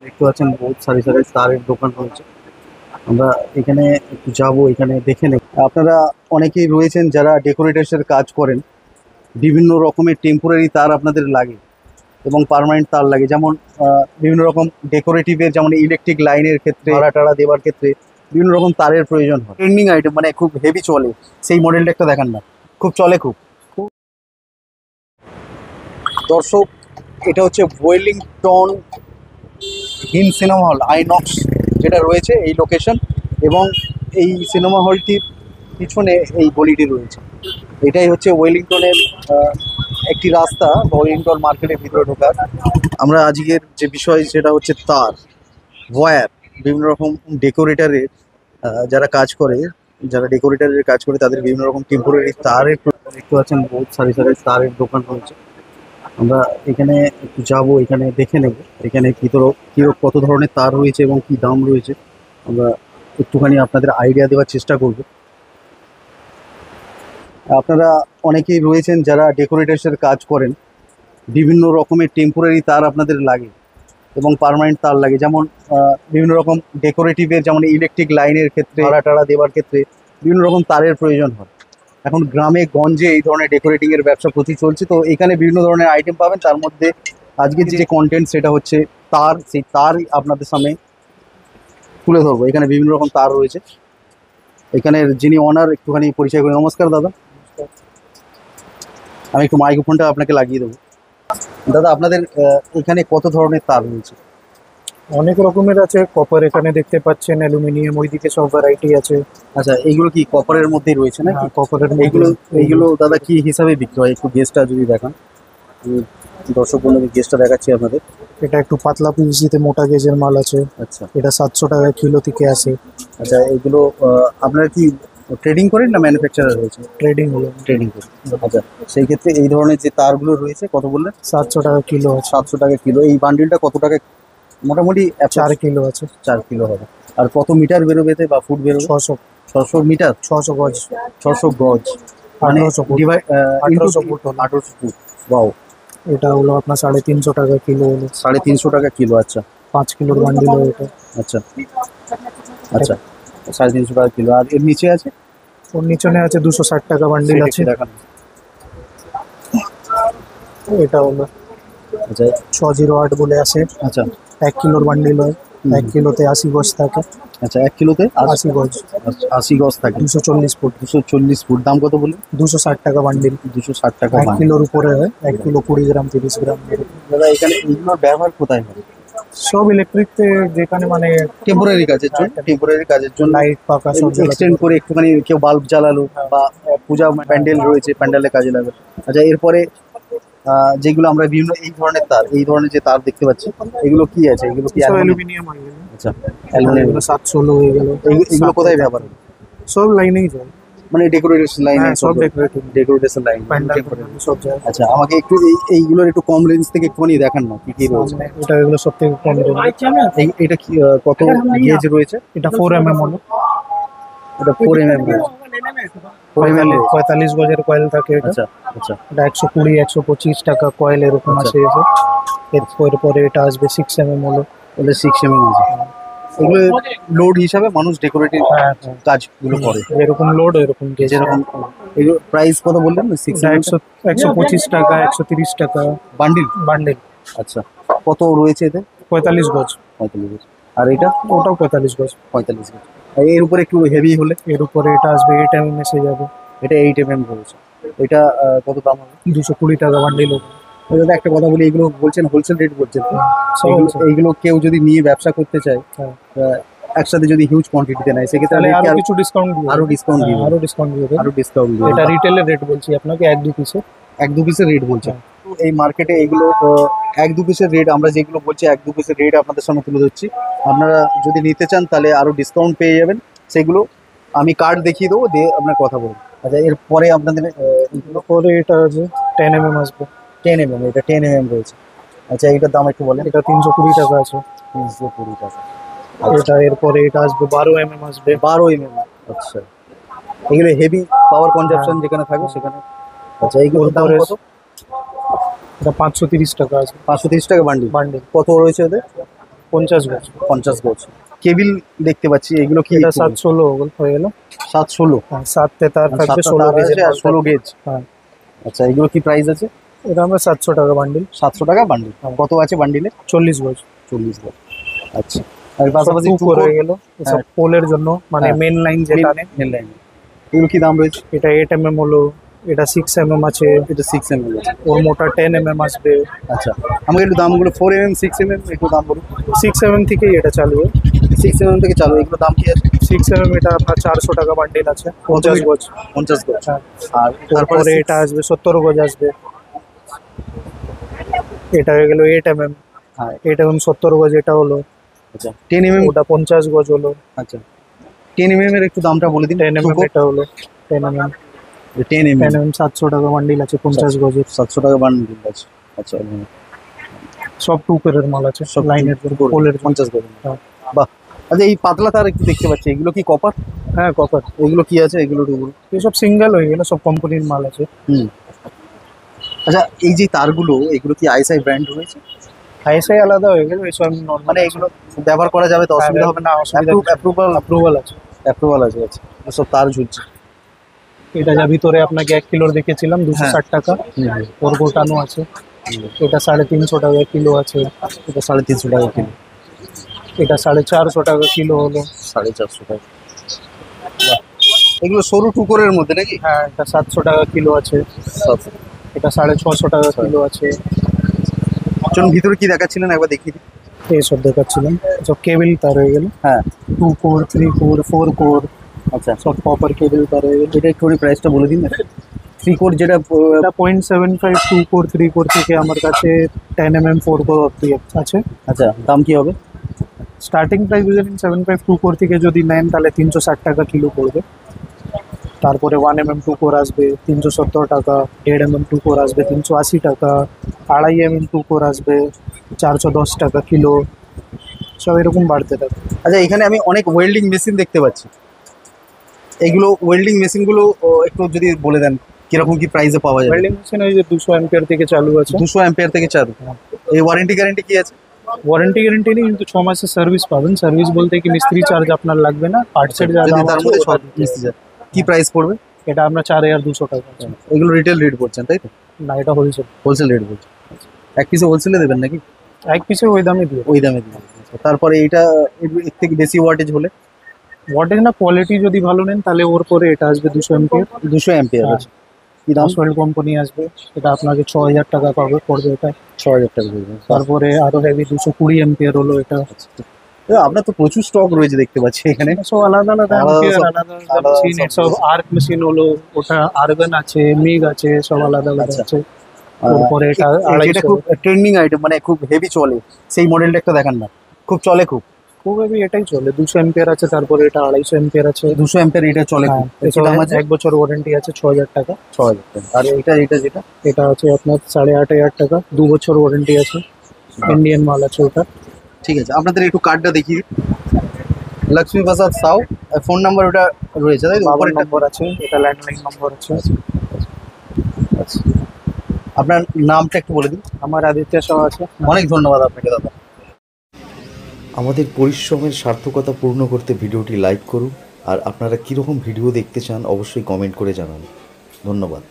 দেখতে পাচ্ছেন বহুত সারি সারি তারের দোকান রয়েছে। আমরা এখানে একটু যাবো, এখানে দেখে নেব। আপনারা অনেকেই রয়েছেন যারা ডেকোরেটার্সের কাজ করেন। বিভিন্ন রকমের টেম্পোরারি তার আপনাদের লাগে এবং পার্মানেন্ট তার লাগে। যেমন বিভিন্ন রকম ডেকোরেটিভের, যেমন ইলেকট্রিক লাইনের ক্ষেত্রে, ভাড়া টাড়া দেওয়ার ক্ষেত্রে বিভিন্ন রকম তারের প্রয়োজন হয়। ট্রেন্ডিং আইটেম, মানে খুব হেভি চলে সেই মডেলটা একটা দেখান না, খুব চলে খুব। দর্শক, এটা হচ্ছে ওয়েলিংটন হিন সিনেমা হল, আইনক্স যেটা রয়েছে এই লোকেশন, এবং এই সিনেমা হলটির পিছনে এই গলিটি রয়েছে। এটাই হচ্ছে ওয়েলিংটনের একটি রাস্তা, ওয়েলিংটন মার্কেটের ভিতরে ঢোকার। আমরা আজকের যে বিষয় সেটা হচ্ছে তার, ওয়্যার, বিভিন্ন রকম ডেকোরেটারের যারা কাজ করে, যারা ডেকোরেটারের কাজ করে তাদের বিভিন্ন রকম টেম্পোরারি তারের দেখতে পাচ্ছেন বহুত সারি সারি তারের দোকান রয়েছে। আমরা এখানে একটু যাবো, এখানে দেখে নেব এখানে কত ধরনের তার রয়েছে এবং কি দাম রয়েছে। আমরা একটুখানি আপনাদের আইডিয়া দেওয়ার চেষ্টা করব। আপনারা অনেকেই রয়েছেন যারা ডেকোরেটার্সের কাজ করেন। বিভিন্ন রকমের টেম্পোরারি তার আপনাদের লাগে এবং পার্মানেন্ট তার লাগে। যেমন বিভিন্ন রকম ডেকোরেটিভের, যেমন ইলেকট্রিক লাইনের ক্ষেত্রে, ভাড়া টাড়া দেওয়ার ক্ষেত্রে বিভিন্ন রকম তারের প্রয়োজন হয়। এখন গ্রামে গঞ্জে এই ধরনের ডেকোরেটিংয়ের ব্যবসা প্রচুর চলছে। তো এখানে বিভিন্ন ধরনের আইটেম পাবেন। তার মধ্যে আজকের যে কন্টেন্ট সেটা হচ্ছে তার। সেই তার আপনাদের সামনে তুলে ধরবো। এখানে বিভিন্ন রকম তার রয়েছে। এখানের যিনি অনার, একটুখানি পরিচয় করি। নমস্কার দাদা, আমি একটু মাইক্রোফোনটা আপনাকে লাগিয়ে দেবো। দাদা, আপনাদের এখানে কত ধরনের তার রয়েছে? অনেক রকমের আছে। কপার এখানে দেখতে পাচ্ছেন, অ্যালুমিনিয়াম ওইদিকে সব ভ্যারাইটি আছে। আচ্ছা, এইগুলো কি কপারের মধ্যেই রয়েছে নাকি? কপারের এইগুলো দাদা কি হিসাবে বিক্রি হয়? একটু গেজটা যদি দেখান। দর্শক বন্ধুদের গেজটা দেখাচ্ছি আপনাদের। এটা একটু পাতলা পিভিসিতে মোটা গেজের মাল আছে। আচ্ছা, এটা 700 টাকা কিলো থেকে আসে। আচ্ছা, এইগুলো আপনারা কি ট্রেডিং করেন না ম্যানুফ্যাকচারার রয়েছে? ট্রেডিং হলো। ট্রেডিং করেন। আচ্ছা, সেই ক্ষেত্রে এই ধরনের যে তারগুলো রয়েছে কত বললেন? 700 টাকা কিলো আছে। 700 টাকা কিলো। এই বান্ডিলটা কত টাকা মোটামুটি? 4 কিলো আছে। 4 কিলো হবে। আর কত মিটার বেরোবে এতে, বা ফুট বেরোবে? 600। 600 মিটার? 600 গজ। 600 গজ, মানে 1800 ফুট। ডিভাইড 1800 ফুট হলো। 1800 ফুট। বাও। এটা হলো আপনার 350 টাকা কিলো হলো। 350 টাকা কিলো। আচ্ছা, 5 কিলোর বান্ডিল হয় এটা। আচ্ছা, আচ্ছা, 350 টাকা কিলো। আর এর নিচে আছে? ওর নিচনে আছে 260 টাকা বান্ডিল আছে। দেখান। এটা হলো আচ্ছা, 608 বলে আছে। আচ্ছা, 1 কিলোর বান্ডিল হয়। 1 কিলোতে 80 গজ থাকে। আচ্ছা, 1 কিলোতে 80 গজ। 80 গজ থাকে। 240 ফুট। 240 ফুট। দাম কত বললেন? 260 টাকা বান্ডিল। 260 টাকা 1 কিলোর উপরে হয়। 1 কিলো 20 গ্রাম 30 গ্রাম। দাদা, এখানে এইগুলোর ব্যবহার কোথায় হয়? সব ইলেকট্রিক যেখানে মানে টেম্পোরারি কাজের জন্য লাইট পাকা সব এক্সটেন্ড করে একটুখানি কেউ বাল্ব জ্বালালো, বা পূজা প্যান্ডেল রয়েছে, প্যান্ডেলে কাজে লাগে। আচ্ছা, এরপরে যেগুলো আমরা বিভিন্ন এই ধরনের তার, এই ধরনের যে তার দেখতে পাচ্ছি, এগুলো কি আছে? এগুলো কি অ্যালুমিনিয়াম হয়ে গেল। আচ্ছা, অ্যালুমিনিয়াম। 716 হয়ে গেল। এগুলো কোথায় ব্যবহার হয়? সব লাইনেই যায়। মানে ডেকোরেশন লাইন? হ্যাঁ, সব ডেকোরেশন লাইন, প্যান্ডেল সব যায়। আচ্ছা, আমাকে একটু এইগুলোর একটু কম রেঞ্জ থেকে একটুখানি দেখান না, কি কি রয়েছে? এটা এগুলো সব থেকে কম রেঞ্জ। এটা কি কত গেজ রয়েছে? এটা 4 mm হলো। এটা 4 mm রয়েছে। 4 mm 45 গজের কয়েল থাকে এটা। আচ্ছা, আচ্ছা, এটা 120 125 টাকা কয়েল এরকম আছে এসে। এরপরে এটা আসবে 6 mm হলো। এটা 6 mm আছে। এগুলো লোড হিসাবে মানুষ ডেকোরেটিভ কাজগুলো করে। এরকম লোড এরকম গেজ। যেরকম এগুলো প্রাইস কত বললেন? 125 টাকা 130 টাকা বান্ডিল। বান্ডিল। আচ্ছা, কত রয়েছে এতে? 45 গজ। 45 গজ। আর এটা? ওটাও 45 গজ। 45 গজ। আর এর উপরে একটু হেভি হলে? এর উপরে এটা আসবে 8 mm এসে যাবে। এটা 8 mm রয়েছে। এটা কত দাম হবে? 220 টাকা বান্ডিল। দাদা, একটা কথা বলি, এগুলো বলছেন হোলসেল রেট বলছেন তো? এইগুলো কেউ যদি নিয়ে ব্যবসা করতে চায়, একসাথে যদি হিউজ কোয়ান্টিটিতে নেয়, সেক্ষেত্রে আরো কিছু ডিসকাউন্ট দিয়ে আরো ডিসকাউন্ট দিবে। আরো ডিসকাউন্ট দিয়ে এটা রিটেলের রেট বলছি আপনাকে। 1-2 পিসের রেট বলছে। এই মার্কেটে এগুলো 1-2 পিসের রেট, আমরা যেগুলো বলছি 1-2 পিসের রেট আপনাদের সামনে তুলে ধরছি। আপনারা যদি নিতে চান তাহলে আরো ডিসকাউন্ট পেয়ে যাবেন। সেগুলো আমি কার্ড দেখিয়ে দেবো, দিয়ে আপনার কথা বলুন। আচ্ছা, এরপরে আপনাদের পরে এটা আছে 10 mm আসবে। 10 mm, এটা 10 mm রয়েছে। আচ্ছা, এইটার দাম একটু বলেন। এটা 320 টাকা আছে। 320 টাকা। এটা এরপরে এটা আসবে 12 mm আসবে। 12 mm। আচ্ছা, এগুলো হেভি পাওয়ার কনজাম্পশন যেখানে থাকবে সেখানে। আচ্ছা, এইগুলোর দাম কত? এটা 530 টাকা আছে। 530 টাকা বান্ডিল। বান্ডিল কত রয়েছে ওদের? 50 গজ। 50 গজ। কেবিল দেখতে পাচ্ছি, এগুলো কি? এটা 7-16 হয়ে গেল। 7-16, 7 তে তার থাকবে 16 গেজের আর 16 গেজ। হ্যাঁ, আচ্ছা, এগুলো কি প্রাইস আছে? এটা আমরা 700 টাকা বান্ডিল। 700 টাকা বান্ডিল। হ্যাঁ। কত আছে বান্ডিলে? 40 গজ। 40 গজ। আচ্ছা, আর পাশাপাশি টু হয়ে গেল এসব পোলের জন্য, মানে হ্যাঁ। মেন লাইন যেটা নেই। মেন লাইন, এগুলো কি দাম রয়েছে? এটা 8 mm হলো, এটা 6 mm আছে, এটা 6 mm আছে। ওর মোটা 10 mm আসবে। আচ্ছা, আমাকে একটু দামগুলো 4 mm 6 mm একটু দাম বলুন। 6 mm থেকেই এটা চালু হয়। 6 mm থেকে চালু, এগুলো দাম কি আছে? 6 mm এটা আপনার 400 টাকা বান্ডিল আছে, 50 গজ। 50 গজ। হ্যাঁ। আর তারপরে এটা আসবে 70 গজ আসবে। এটা হয়ে গেল 8 mm। হ্যাঁ, এটা 70 গজ। এটা হলো, আচ্ছা 10 mm। ওটা 50 গজ হলো। আচ্ছা, 10 mm এর একটু দামটা বলে দিন। 10 mm এটা হলো 10 mm। 10 mm 10 mm 700 টাকা বান্ডিল আছে, 50 গজের। 700 টাকা বান্ডিল আছে। আচ্ছা, সব টুকের মাল আছে, সব লাইনের পোলের। 50 গজ। হ্যাঁ। বাহ। আচ্ছা, এই পাতলা তার একটু দেখতে পাচ্ছি, এগুলো কি কপার? হ্যাঁ, কপার। এগুলো কি আছে? এগুলো টুগুলো এসব সিঙ্গেল হয়ে গেল, সব কোম্পানির মাল আছে। আচ্ছা, এই যে তারগুলো, এগুলো কি আইএসআই ব্র্যান্ড রয়েছে? আইএসআই আলাদা হয়ে গেল, এসব মানে এগুলো ব্যবহার করা যাবে তো, অসুবিধা হবে না? অ্যাপ্রুভাল আছে। অ্যাপ্রুভাল আছে। আচ্ছা, সব তার ঝুলছে। এটা যা ভিতরে আপনাকে 1 কিলোর দেখেছিলাম 260 টাকা, ওর গোটানো আছে। এটা 350 টাকা কিলো আছে। এটা 350 টাকা কিলো। এটা 450 টাকা কিলো হলো। 450 টাকা। এগুলো সরু টুকরের মধ্যে নাকি? হ্যাঁ, এটা 700 টাকা কিলো আছে। এটা 650 টাকা কিলো আছে। চলুন ভিতরে কি দেখাচ্ছিলেন একবার দেখিয়ে দিই। এইসব দেখাচ্ছিলাম, সব কেবিল তার হয়ে গেল। হ্যাঁ, 2 কোর, 3 কোর, 4 কোর, আচ্ছা, সব কপার কেবিল তার হয়ে গেল। এটা একটু প্রাইসটা বলে দিন না। 3 কোর যেটা, এটা 0.75, 2 কোর, 3 কোর থেকে আমার কাছে 10 mm 4 কোর অব্দি আছে। আচ্ছা, দাম কি হবে? স্টার্টিং প্রাইস 0.75 2 কোর থেকে যদি নেন তাহলে 360 টাকা কিলো পড়বে। তারপরে 1 mm 2 কোর আসবে 370 টাকা, 1.5 mm 2 কোর আসবে 380 টাকা, 2.5 mm 2 কোর আসবে 410 টাকা কিলো, সব এরকম বাড়তে থাকে। আচ্ছা, এখানে আমি অনেক ওয়েল্ডিং মেশিন দেখতে পাচ্ছি। এইগুলো ওয়েল্ডিং মেশিনগুলো একটু যদি বলে দেন কিরকম কি প্রাইসে পাওয়া যাবে? ওয়েল্ডিং মেশিন ওই যে 200 অ্যাম্পিয়ার থেকে চালু আছে। 200 অ্যাম্পিয়ার থেকে চালু। এই ওয়ারেন্টি গ্যারেন্টি কি আছে? ওয়ারেন্টি গ্যারেন্টি নেই, কিন্তু 6 মাসের সার্ভিস পাবেন। সার্ভিস বলতে কি মিস্ত্রি চার্জ আপনার লাগবে না, পার্টসের যা যদি দাম তার আছে মধ্যে ওটা সব দিতে মিশে যায়, কি প্রাইস পড়বে? হবে। এটা আমরা 4200 টাকা আছে। এগুলো রিটেল রেট করছেন তাই তো? না, এটা হোলসেল। হোলসেল রেট বলছেন। এক পিসে হোলসেলে দেবেন নাকি? এক পিসে ওই দামে দিয়ে। ওই দামে দিবেন। তারপরে এইটা এর থেকে বেশি ওয়াটেজ হলে? ওয়াটেজ না, কোয়ালিটি যদি ভালো নেন তাহলে ওর পরে এটা আসবে 200 অ্যাম্পিয়ার। 200 অ্যাম্পিয়ার আছে। কি দাম? অসওয়েল কোম্পানি আসবে, এটা আপনাকে 6000 টাকা পড়বে এটা। 6000 টাকা পড়বে। তারপরে আরো হেভি 220 অ্যাম্পিয়ার হলো এটা। আপনার তো প্রচুর স্টক রয়েছে দেখতে পাচ্ছি এখানে। সব আলাদা আলাদা অ্যাম্পিয়ার, আলাদা আলাদা মেশিন। সব আর্ক মেশিন হলো, ওটা আর্গন আছে, মিগ আছে, সব আলাদা আলাদা আছে। তারপরে এটা যেটা খুব ট্রেন্ডিং আইটেম, মানে খুব হেভি চলে, সেই মডেলটা একটা দেখান না। খুব চলে, খুব হেভি এটাই চলে। 200 অ্যাম্পিয়ার আছে, তারপরে এটা 250 অ্যাম্পিয়ার আছে। 200 অ্যাম্পিয়ার এটা চলে খুব। এটা দাম আছে, 1 বছর ওয়ারেন্টি আছে, 6000 টাকা। 6000 টাকা। আর এটা যেটা, এটা আছে আপনার 8500 টাকা, 2 বছর ওয়ারেন্টি আছে, ইন্ডিয়ান মাল আছে ওটা। ঠিক আছে, আপনাদের একটু কার্ডটা দেখিয়ে দিন। লক্ষ্মী প্রসাদ সাউ, ফোন নাম্বার ওটা রয়েছে তাই তো? বাবার নম্বর আছে, এটা ল্যান্ডলাইন নম্বর আছে। আচ্ছা, আপনার নামটা একটু বলে দিন। আমার আদিত্য সাউ আছে। অনেক ধন্যবাদ আপনাকে দাদা। আমাদের পরিশ্রমের সার্থকতা পূর্ণ করতে ভিডিওটি লাইক করুন, আর আপনারা কীরকম ভিডিও দেখতে চান অবশ্যই কমেন্ট করে জানান। ধন্যবাদ।